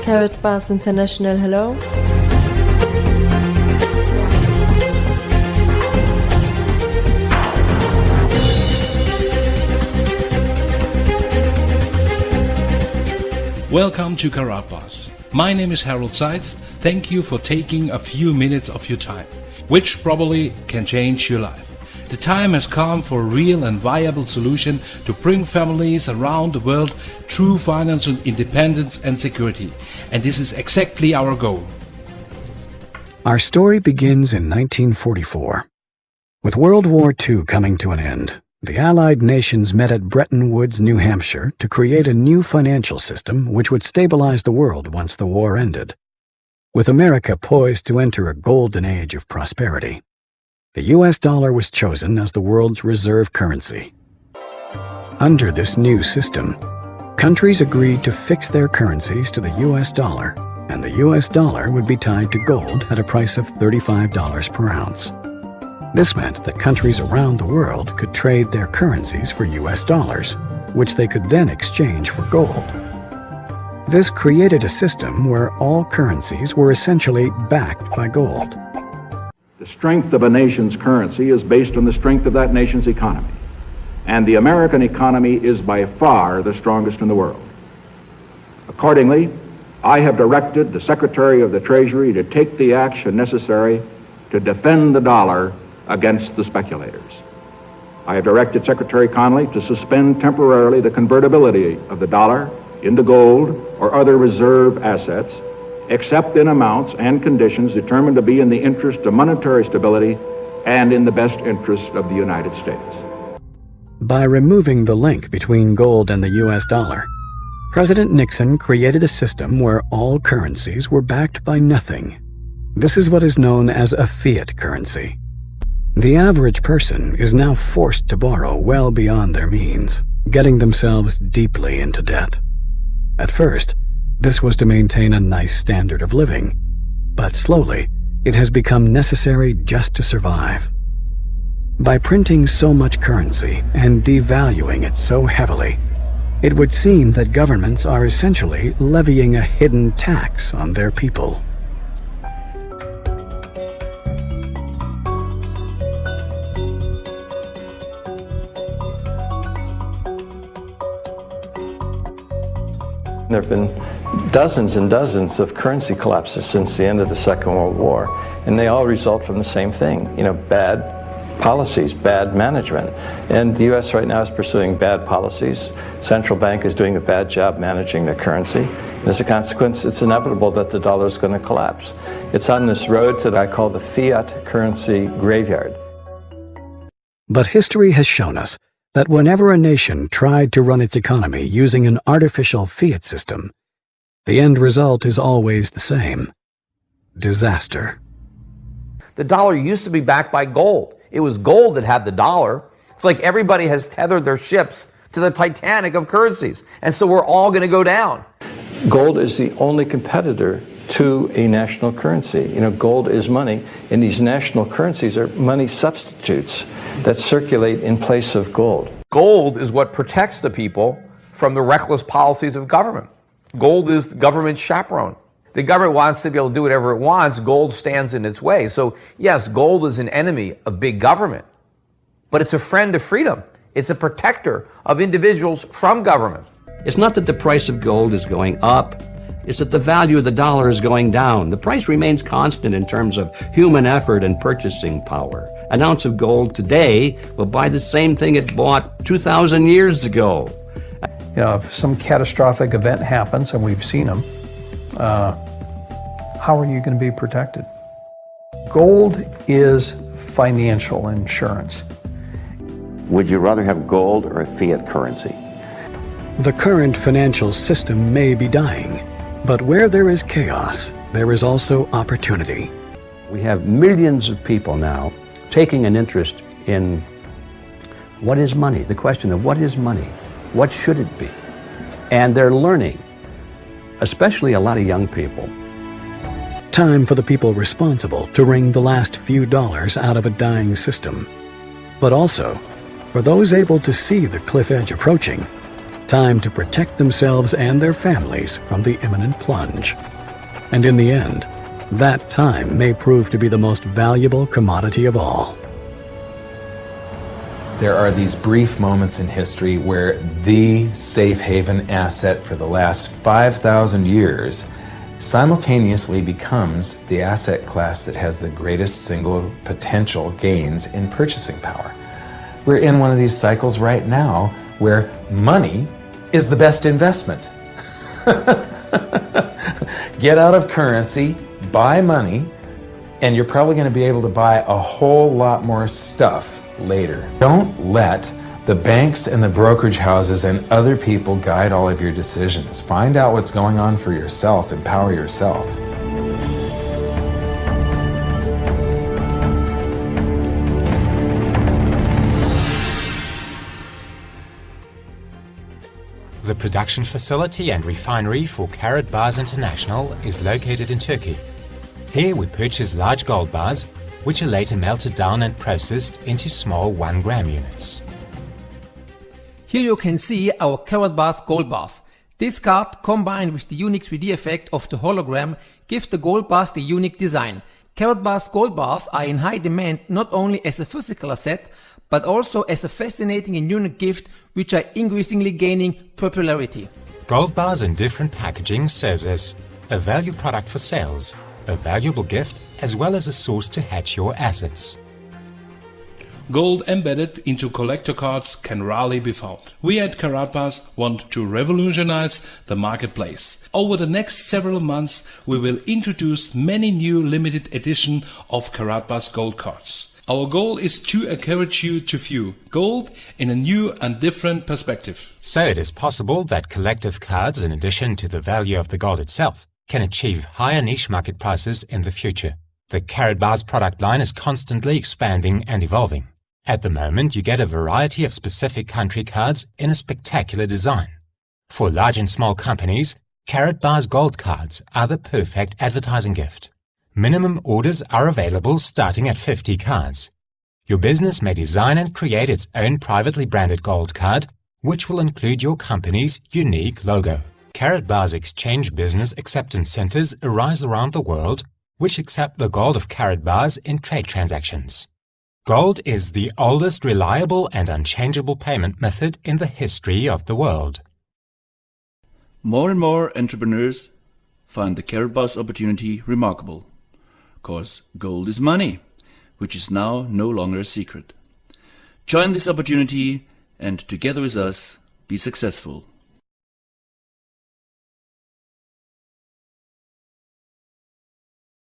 Karatbars International, hello. Welcome to Karatbars. My name is Harold Seitz. Thank you for taking a few minutes of your time, which probably can change your life. The time has come for a real and viable solution to bring families around the world true financial independence and security. And this is exactly our goal. Our story begins in 1944. With World War II coming to an end, the Allied nations met at Bretton Woods, New Hampshire, to create a new financial system which would stabilize the world once the war ended. With America poised to enter a golden age of prosperity, the U.S. dollar was chosen as the world's reserve currency. Under this new system, countries agreed to fix their currencies to the U.S. dollar, and the U.S. dollar would be tied to gold at a price of $35 per ounce. This meant that countries around the world could trade their currencies for U.S. dollars, which they could then exchange for gold. This created a system where all currencies were essentially backed by gold. The strength of a nation's currency is based on the strength of that nation's economy. And the American economy is by far the strongest in the world. Accordingly, I have directed the Secretary of the Treasury to take the action necessary to defend the dollar against the speculators. I have directed Secretary Connally to suspend temporarily the convertibility of the dollar into gold or other reserve assets, except in amounts and conditions determined to be in the interest of monetary stability and in the best interest of the United States. By removing the link between gold and the U.S. dollar, President Nixon created a system where all currencies were backed by nothing. This is what is known as a fiat currency. The average person is now forced to borrow well beyond their means, getting themselves deeply into debt. At first, this was to maintain a nice standard of living, but slowly, it has become necessary just to survive. By printing so much currency and devaluing it so heavily, it would seem that governments are essentially levying a hidden tax on their people. There have been dozens and dozens of currency collapses since the end of the Second World War, and they all result from the same thing, bad policies, bad management. And the U.S. right now is pursuing bad policies. Central bank is doing a bad job managing the currency. And as a consequence, it's inevitable that the dollar is going to collapse. It's on this road that I call the fiat currency graveyard. But history has shown us that whenever a nation tried to run its economy using an artificial fiat system, the end result is always the same: disaster. The dollar used to be backed by gold. It was gold that had the dollar. It's like everybody has tethered their ships to the Titanic of currencies, and so we're all going to go down. Gold is the only competitor to a national currency. Gold is money, and these national currencies are money substitutes that circulate in place of gold. Gold is what protects the people from the reckless policies of government. Gold is the government's chaperone. The government wants to be able to do whatever it wants. Gold stands in its way. So yes, gold is an enemy of big government, but it's a friend of freedom. It's a protector of individuals from government. It's not that the price of gold is going up. It's that the value of the dollar is going down. The price remains constant in terms of human effort and purchasing power. An ounce of gold today will buy the same thing it bought 2,000 years ago. If some catastrophic event happens, and we've seen them, how are you going to be protected? Gold is financial insurance. Would you rather have gold or a fiat currency? The current financial system may be dying, but where there is chaos, there is also opportunity. We have millions of people now taking an interest in what is money, the question of what is money, what should it be? And they're learning, especially a lot of young people. Time for the people responsible to wring the last few dollars out of a dying system, but also for those able to see the cliff edge approaching time to protect themselves and their families from the imminent plunge. And in the end, that time may prove to be the most valuable commodity of all. There are these brief moments in history where the safe haven asset for the last 5,000 years simultaneously becomes the asset class that has the greatest single potential gains in purchasing power. We're in one of these cycles right now where money is the best investment. Get out of currency, buy money, and you're probably going to be able to buy a whole lot more stuff later. Don't let the banks and the brokerage houses and other people guide all of your decisions. Find out what's going on for yourself. Empower yourself. The production facility and refinery for Karatbars International is located in Turkey. Here we purchase large gold bars, which are later melted down and processed into small 1 gram units. Here you can see our Karatbars gold bars. This card, combined with the unique 3D effect of the hologram, gives the gold bars the unique design. Karatbars gold bars are in high demand not only as a physical asset, but also as a fascinating and unique gift which are increasingly gaining popularity. Gold bars in different packaging serves as a value product for sales, a valuable gift, as well as a source to hedge your assets. Gold embedded into collector cards can rarely be found. We at Karatbars want to revolutionize the marketplace. Over the next several months we will introduce many new limited edition of Karatbars gold cards. Our goal is to encourage you to view gold in a new and different perspective. So it is possible that collective cards, in addition to the value of the gold itself, can achieve higher niche market prices in the future. The Karatbars product line is constantly expanding and evolving. At the moment, you get a variety of specific country cards in a spectacular design. For large and small companies, Karatbars gold cards are the perfect advertising gift. Minimum orders are available starting at 50 cards. Your business may design and create its own privately branded gold card, which will include your company's unique logo. Karatbars exchange business acceptance centers arise around the world, which accept the gold of Karatbars in trade transactions. Gold is the oldest reliable and unchangeable payment method in the history of the world. More and more entrepreneurs find the Karatbars opportunity remarkable, because gold is money, which is now no longer a secret. Join this opportunity and together with us, be successful.